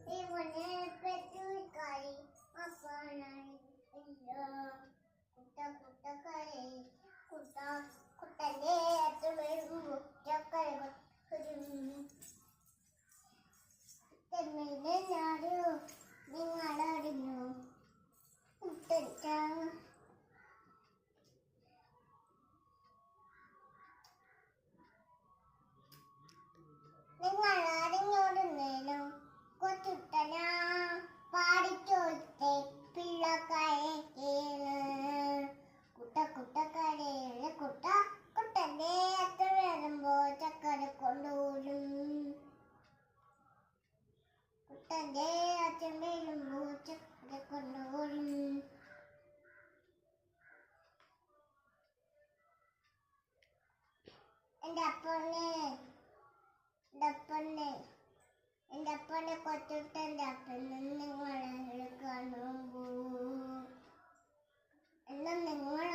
ഇവനെ പെറ്റുകാരി അപ്പാനായി ഇല്ല കുട്ടക്കുട്ടക്കരെ കുട്ടന്റെ അച്ഛനും ചക്കര തെമ്മിന്റെ ഞാട് നിങ്ങളറിഞ്ഞു കുട്ടച്ച നിങ്ങളറിഞ്ഞോടുന്നേലും കൊച്ചുട്ടനാ പാടിച്ചോട്ടെ പിള്ളക്കാരേക്കേന്ന് കുട്ടക്കരയിലെ കുട്ടന്റെ അത്ര വരുമ്പോ ചക്കര കൊണ്ടുപോലും കുട്ടന്റെ അച്ഛൻ വരുമ്പോ ചക്കര കൊണ്ടുപോലും എന്റെ അപ്പനെ കൊച്ചുട്ടന്റെ അപ്പനെ നിങ്ങളെ കാണുമ്പോ എല്ലാം നിങ്ങൾ